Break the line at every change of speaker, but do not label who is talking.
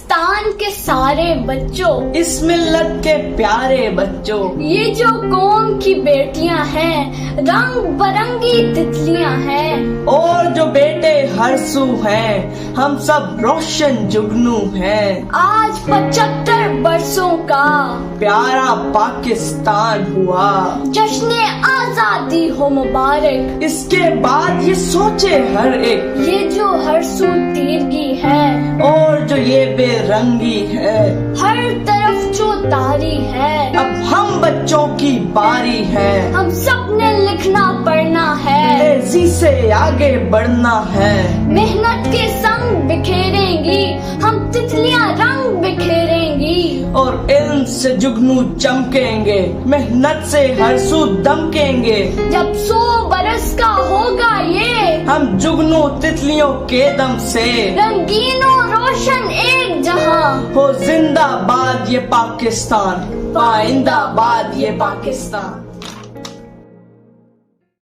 پاکستان کے سارے بچوں،
اس ملت کے پیارے بچوں،
یہ جو قوم کی بیٹیاں ہیں رنگ برنگی تتلیاں ہیں،
اور جو بیٹے ہر سو ہیں ہم سب روشن جگنو ہیں۔
آج 75 برسوں کا
پیارا پاکستان ہوا،
جشن آزادی ہو مبارک۔
اس کے بعد یہ سوچے ہر ایک،
یہ جو ہر سو تیرگی ہے،
اور جو یہ بے رنگی ہے،
ہر طرف جو تاری ہے،
اب ہم بچوں کی باری ہے۔
ہم سب نے لکھنا پڑھنا ہے،
تیزی سے آگے بڑھنا ہے۔
محنت کے سنگ بکھیریں گی ہم تتلیاں، رنگ بکھیریں گی،
اور علم سے جگنو چمکیں گے، محنت سے ہر سو دمکیں گے۔
جب 100 برس کا ہوگا یہ
ہم جگنو تتلیوں کے دم سے،
رنگین و روشن ایک جہاں،
ہو زندہ باد یہ پاکستان، پائندہ باد یہ پاکستان۔